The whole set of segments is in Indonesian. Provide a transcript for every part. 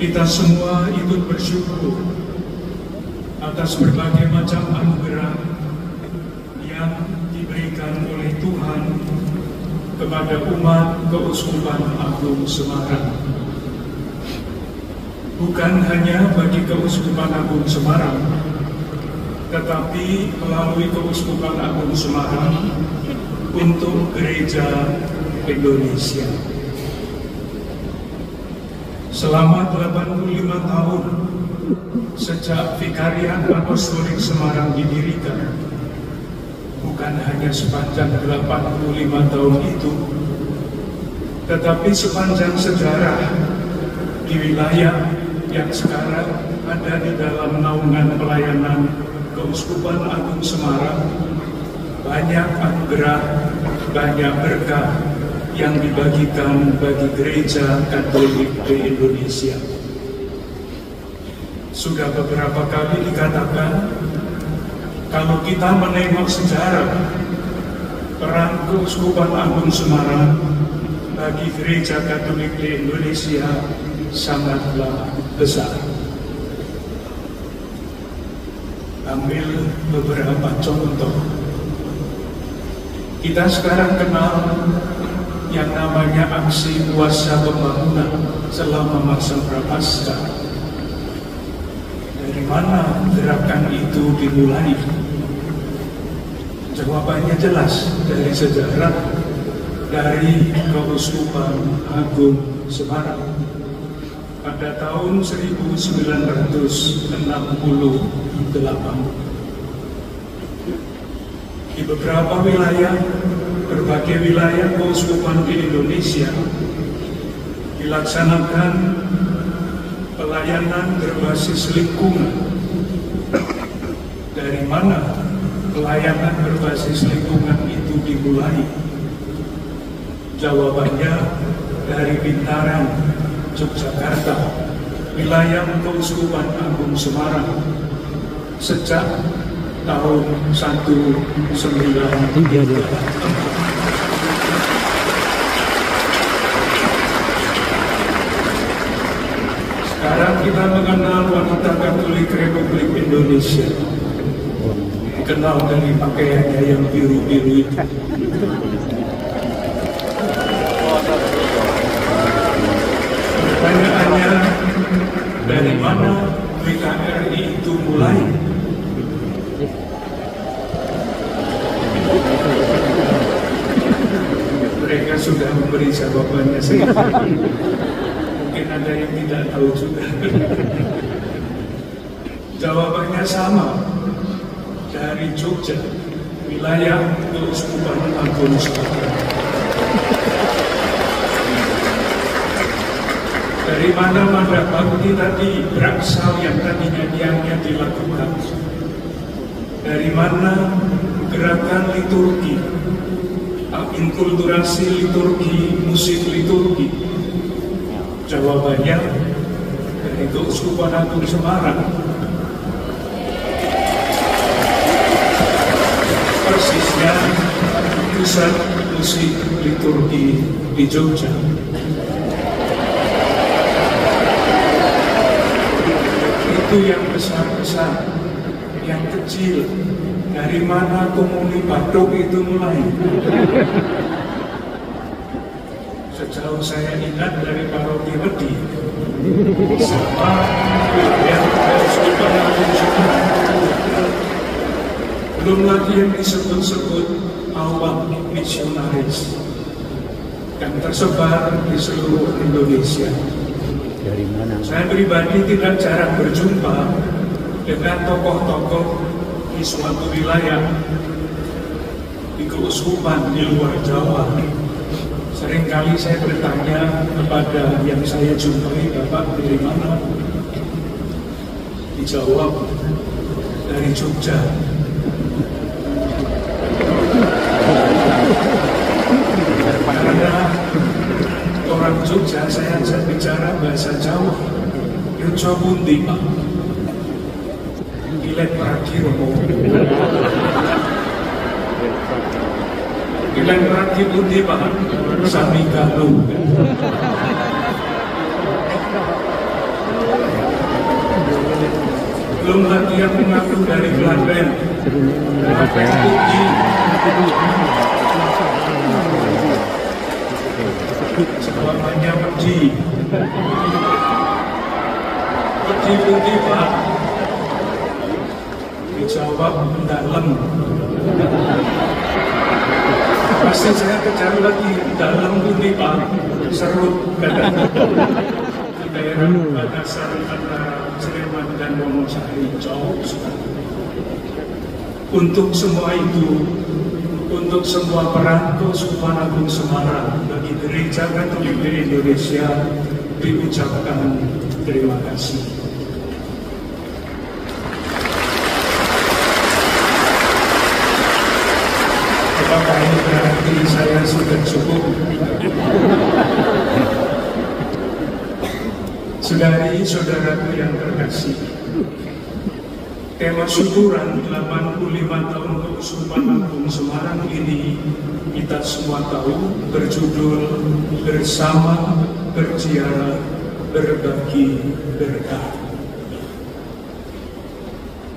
Kita semua ikut bersyukur atas berbagai macam anugerah yang diberikan oleh Tuhan kepada umat Keuskupan Agung Semarang. Bukan hanya bagi Keuskupan Agung Semarang, tetapi melalui Keuskupan Agung Semarang untuk Gereja Indonesia. Selama 85 tahun sejak Vikariat Apostolik Semarang didirikan, bukan hanya sepanjang 85 tahun itu, tetapi sepanjang sejarah di wilayah yang sekarang ada di dalam naungan pelayanan Keuskupan Agung Semarang, banyak anugerah, banyak berkah yang dibagikan bagi Gereja Katolik di Indonesia. Sudah beberapa kali dikatakan, kalau kita menengok sejarah peran Keuskupan Agung Semarang bagi Gereja Katolik di Indonesia sangatlah besar. Ambil beberapa contoh. Kita sekarang kenal yang namanya aksi puasa pembangunan selama masa Prapaskah. Dari mana gerakan itu dimulai? Jawabannya jelas dari sejarah, dari Keuskupan Agung Semarang. Pada tahun 1968, di beberapa wilayah, berbagai wilayah keuskupan di Indonesia dilaksanakan pelayanan berbasis lingkungan. Dari mana pelayanan berbasis lingkungan itu dimulai? Jawabannya dari Bintaran, Yogyakarta, wilayah Keuskupan Agung Semarang, sejak tahun 1934. Sekarang kita mengenal wanita Katolik Republik Indonesia, dikenal dari pakaiannya yang biru-biru itu. Pertanyaannya, dari mana PKRI itu mulai? Mereka sudah memberi jawabannya sendiri. Mungkin ada yang tidak tahu juga. Jawabannya sama, dari Jogja, wilayah Keuskupan Agung Semarang. Dari mana mandat bakti tadi berasal yang tadi nyanyiannya dilakukan? Dari mana gerakan liturgi, inkulturasi liturgi, musik liturgi? Jawabannya dari Keuskupan Agung Semarang. Persisnya pusat musik liturgi di Jogja. Itu yang besar-besar, yang kecil. Dari mana komuni Batuk itu mulai? Sejauh saya ingat dari Paroki Wedi sama yang Keuskupan Agung Semarang. Belum lagi yang disebut-sebut awam misionaris yang tersebar di seluruh Indonesia. Dari mana? Saya pribadi tidak jarang berjumpa dengan tokoh-tokoh di suatu wilayah, di keuskupan di luar Jawa. Seringkali saya bertanya kepada yang saya jumpai, Bapak dari mana? Dijawab, dari Jogja. Karena orang Jogja saya ajak bicara bahasa Jawa. Yojo pundi, Pak? Gilet Pragi Romo. Gilet Pragi pundi, Pak? Sami Galuh. belum lagi yang mengaku dari Klaten, semuanya pergi Pak, dijawab dalam. Pasti saya kejar lagi, dalam budi Pak, serut kadang. Daerah batasan antara Sleman dan Wonosari jauh sekali. Untuk semua itu, untuk semua peran Keuskupan Agung Semarang bagi Gereja Katolik di Indonesia diucapkan terima kasih. Apakah ini berarti saya sudah cukup? Saudari-saudaraku yang terkasih, tema syukuran 85 tahun Keuskupan Agung Semarang ini kita semua tahu berjudul Bersama Berziarah Berbagi Berkah.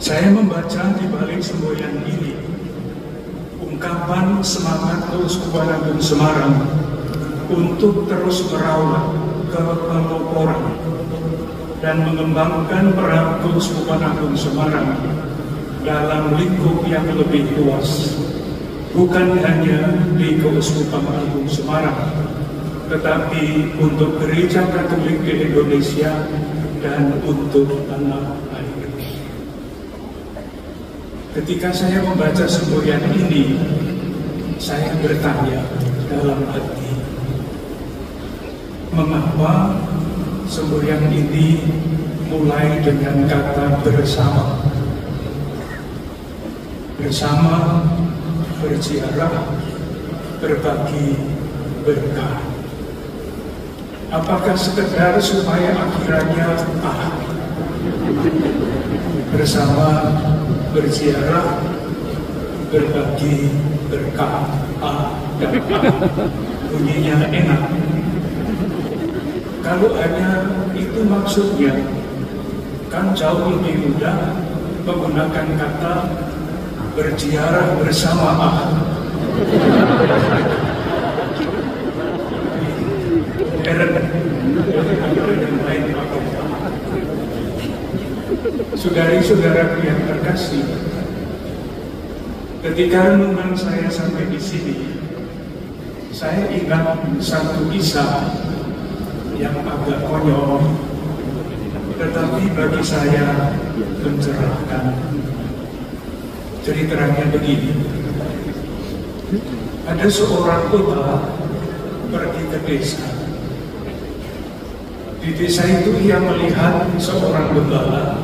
Saya membaca di balik semboyan ini ungkapan semangat Keuskupan Agung Semarang untuk terus merawat kepeloporan dan mengembangkan peran Keuskupan Agung Semarang dalam lingkup yang lebih luas, bukan hanya di Keuskupan Agung Semarang, tetapi untuk Gereja Katolik di Indonesia dan untuk tanah air. Ketika saya membaca semboyan ini, saya bertanya dalam hati, mengapa semboyan ini mulai dengan kata bersama? Bersama, berziarah, berbagi berkah. Apakah sekedar supaya akhirannya bersama, berziarah, berbagi berkah, dan bunyinya enak? Kalau hanya itu maksudnya, kan jauh lebih mudah menggunakan kata berziarah bersama Saudari-saudaraku yang terkasih, ketika renungan saya sampai di sini, saya ingat satu kisah yang agak konyol, tetapi bagi saya mencerahkan. Ceritanya begini: ada seorang kota pergi ke desa. Di desa itu ia melihat seorang gembala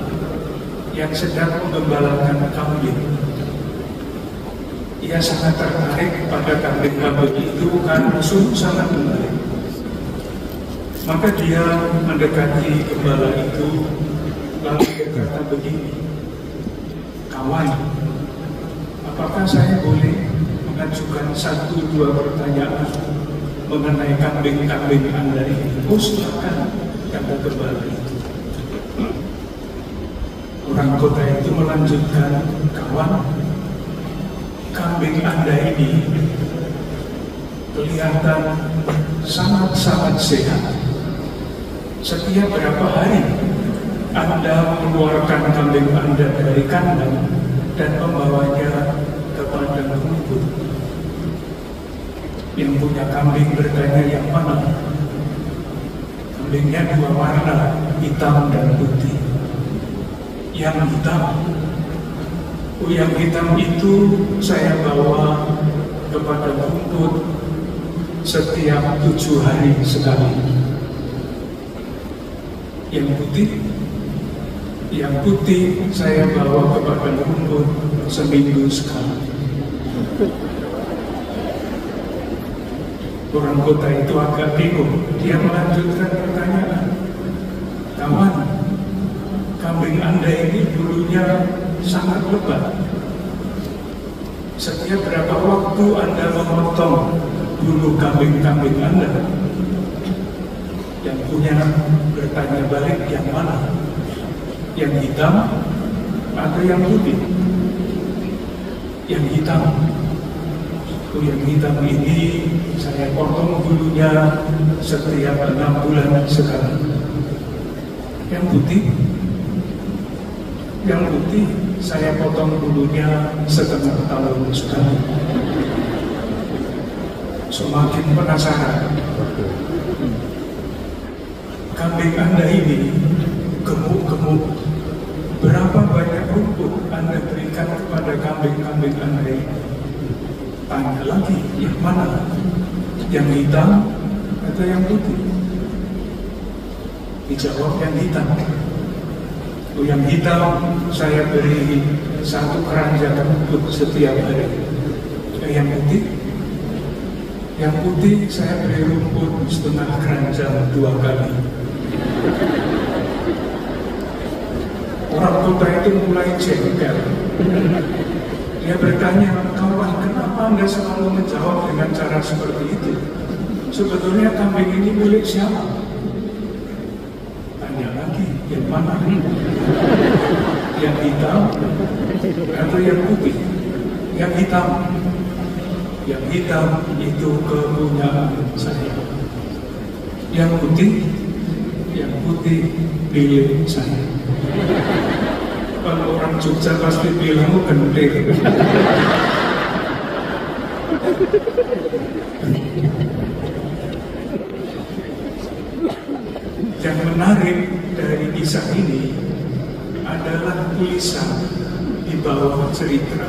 yang sedang menggembalakan kambing. Ia sangat tertarik pada kambing-kambing itu karena sungguh sangat menarik. Maka dia mendekati gembala itu, lalu berkata begini, "Kawan, apakah saya boleh mengajukan 1-2 pertanyaan mengenai kambing-kambing Anda ini?" "Oh, silakan," kata gembala itu. Orang kota itu melanjutkan, "Kawan, kambing Anda ini kelihatan sangat-sangat sehat. Setiap berapa hari Anda mengeluarkan kambing Anda dari kandang dan membawanya ke padang rumput?" Yang punya kambing bertanya, "Yang mana?" "Kambingnya 2 warna, hitam dan putih." "Yang hitam?" "Oh, yang hitam itu saya bawa ke padang rumput setiap 7 hari sekali." "Yang putih?" "Yang putih saya bawa ke padang rumput seminggu sekali." Orang kota itu agak bingung. Dia melanjutkan pertanyaan, "Kawan, kambing Anda ini bulunya sangat lebat. Setiap berapa waktu Anda memotong bulu kambing-kambing Anda?" Yang punya bertanya balik, "Yang mana?" "Yang hitam atau yang putih? Yang hitam. Yang hitam ini saya potong bulunya setiap 6 bulan sekali. Yang putih saya potong bulunya setengah tahun sekali. Semakin penasaran. Kambing Anda ini gemuk-gemuk. Berapa banyak rumput Anda berikan kepada kambing-kambing Anda ini? Tanya lagi, yang mana? Yang hitam atau yang putih? Dijawab yang hitam. Yang hitam saya beri 1 keranjang rumput setiap hari. Yang putih? Yang putih saya beri rumput setengah keranjang 2 kali. Orang kota itu mulai jengkel. Dia bertanya, kawan, kenapa Anda selalu menjawab dengan cara seperti itu? Sebetulnya kambing ini milik siapa? Tanya lagi, yang mana? Yang hitam atau yang putih? Yang hitam. Yang hitam itu kepunyaan saya. Yang putih milik saya. Kalau orang Jogja pasti bilang gendir. Yang menarik dari kisah ini adalah tulisan di bawah cerita.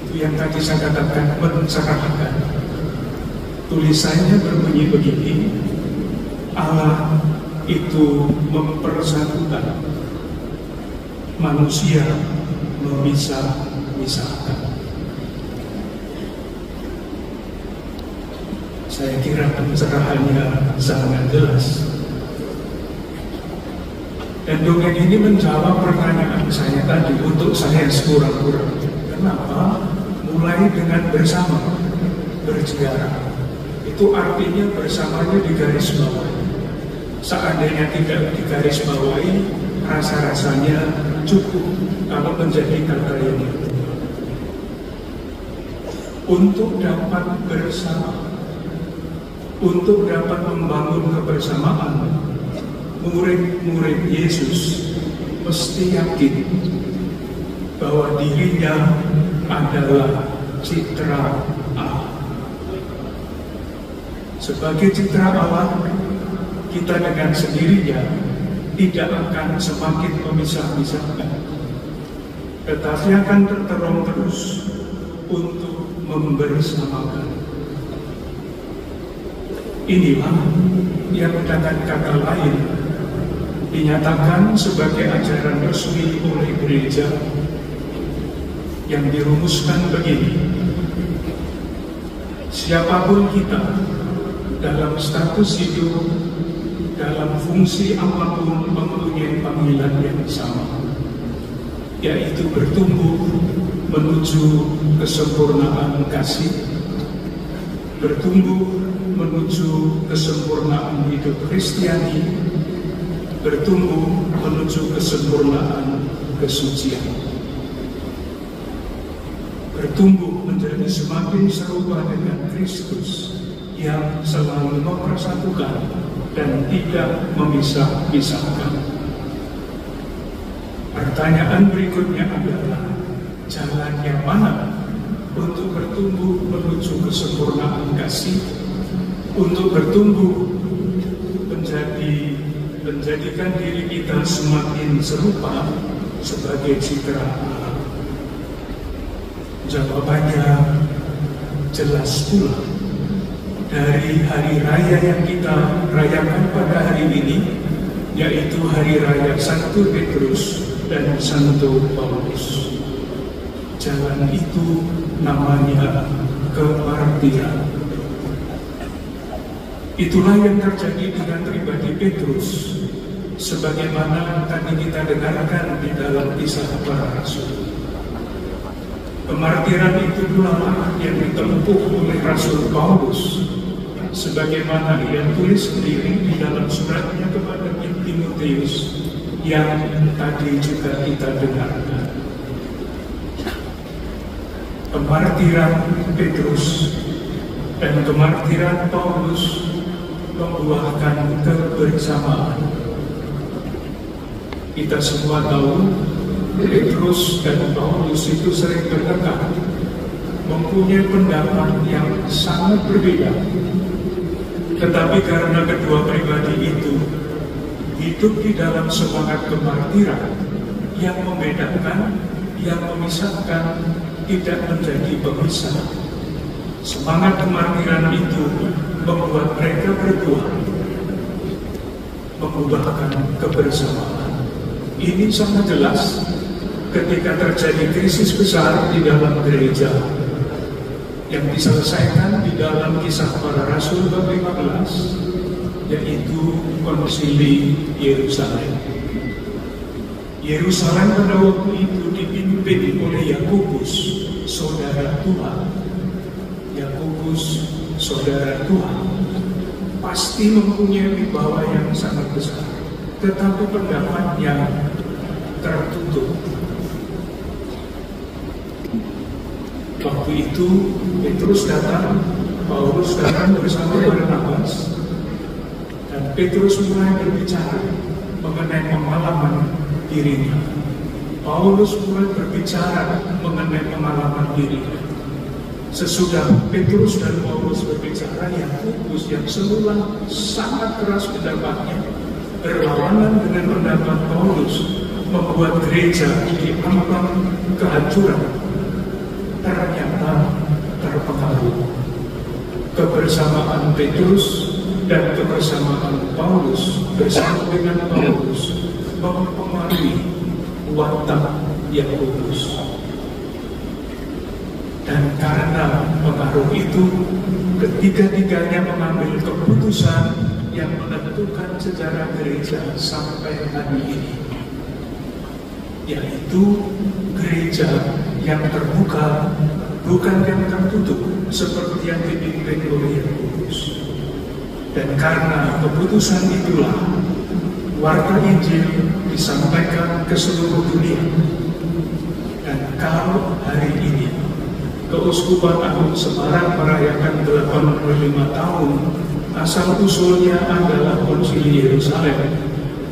Itu yang tadi saya katakan mencerahkan. Tulisannya berbunyi begini: Allah itu mempersatukan, manusia memisah-misahkan. Saya kira pencerahannya sangat jelas. Dan dongeng ini menjawab pertanyaan saya tadi untuk saya sekurang-kurang. Kenapa mulai dengan bersama, berziarah? Itu artinya bersamanya di garis bawah. Seandainya tidak di garis bawahi, rasa-rasanya cukup kalau menjadi kata ini. Untuk dapat bersama, untuk dapat membangun kebersamaan, murid-murid Yesus mesti yakin bahwa dirinya adalah citra Allah. Sebagai citra Allah, kita dengan sendirinya tidak akan semakin memisah-misahkan, tetapi akan terterong terus untuk membersamakan. Inilah yang dengan kata lain dinyatakan sebagai ajaran resmi oleh gereja yang dirumuskan begini: siapapun kita dalam status hidup, dalam fungsi apapun mempunyai panggilan yang sama, yaitu bertumbuh menuju kesempurnaan kasih, bertumbuh menuju kesempurnaan hidup Kristiani, bertumbuh menuju kesempurnaan kesucian, bertumbuh menjadi semakin serupa dengan Kristus yang selalu mempersatukan dan tidak memisah-misahkan. Pertanyaan berikutnya adalah, jalannya mana untuk bertumbuh menuju kesempurnaan kasih, untuk bertumbuh menjadikan diri kita semakin serupa sebagai citra Allah? Jawabannya jelas pula dari hari raya yang kita rayakan pada hari ini, yaitu hari raya Santo Petrus dan Santo Paulus. Jalan itu namanya kemartiran. Itulah yang terjadi dengan pribadi Petrus, sebagaimana tadi kita dengarkan di dalam Kisah Para Rasul. Kemartiran itu pula yang ditempuh oleh Rasul Paulus, sebagaimana ia tulis sendiri di dalam suratnya kepada Timotius yang tadi juga kita dengarkan. Kemartiran Petrus dan kemartiran Paulus membuahkan kebersamaan. Kita semua tahu Petrus dan Paulus itu sering bertengkar, mempunyai pendapat yang sangat berbeda. Tetapi karena kedua pribadi itu hidup di dalam semangat kemartiran yang membedakan, yang memisahkan, tidak menjadi pemisah. Semangat kemartiran itu membuat mereka berdua mengubahkan kebersamaan. Ini sangat jelas ketika terjadi krisis besar di dalam gereja yang diselesaikan di dalam Kisah Para Rasul bab 15, yaitu konsili Yerusalem. Yerusalem pada waktu itu dipimpin oleh Yakobus, saudara Tuhan. Yakobus, saudara Tuhan, pasti mempunyai wibawa yang sangat besar, tetapi pendapatnya tertutup. Waktu itu Petrus datang, Paulus datang bersama Barnabas, dan Petrus mulai berbicara mengenai pengalaman dirinya. Paulus mulai berbicara mengenai pengalaman dirinya. Sesudah Petrus dan Paulus berbicara, Yakobus yang semula sangat keras pendapatnya, berlawanan dengan pendapat Paulus, membuat gereja diambang kehancuran, ternyata terpengaruh. Kebersamaan Petrus dan kebersamaan Paulus bersama dengan Paulus mempengaruhi watak Yakobus. Dan karena pengaruh itu, ketiga-tiganya mengambil keputusan yang menentukan sejarah gereja sampai hari ini, yaitu gereja yang terbuka, bukan yang tertutup seperti yang dipimpin oleh Yakobus. Dan karena keputusan itulah warta Injil disampaikan ke seluruh dunia. Dan kalau hari ini Keuskupan Agung Semarang merayakan 85 tahun, asal-usulnya adalah konsili Yerusalem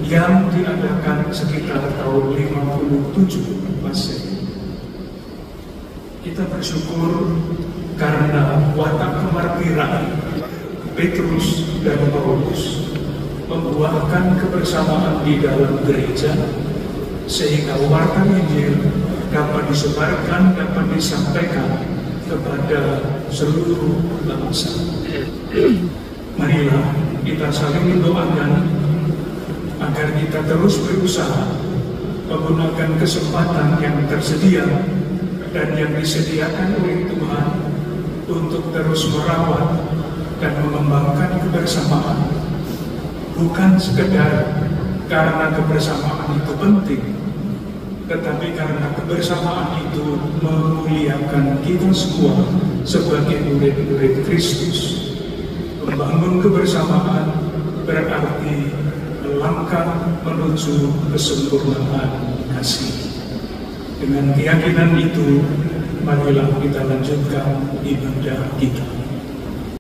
yang diadakan sekitar tahun 57 Masehi. Kita bersyukur karena watak kemartiran Petrus dan Paulus membuahkan kebersamaan di dalam gereja, sehingga warta Injil dapat disebarkan, dapat disampaikan kepada seluruh bangsa. Marilah kita saling mendoakan agar kita terus berusaha menggunakan kesempatan yang tersedia dan yang disediakan oleh Tuhan untuk terus merawat dan mengembangkan kebersamaan, bukan sekedar karena kebersamaan itu penting, tetapi karena kebersamaan itu memuliakan kita semua sebagai murid-murid Kristus. Membangun kebersamaan berarti melangkah menuju kesempurnaan kasih. Dengan keyakinan itu, marilah kita lanjutkan ibadah kita.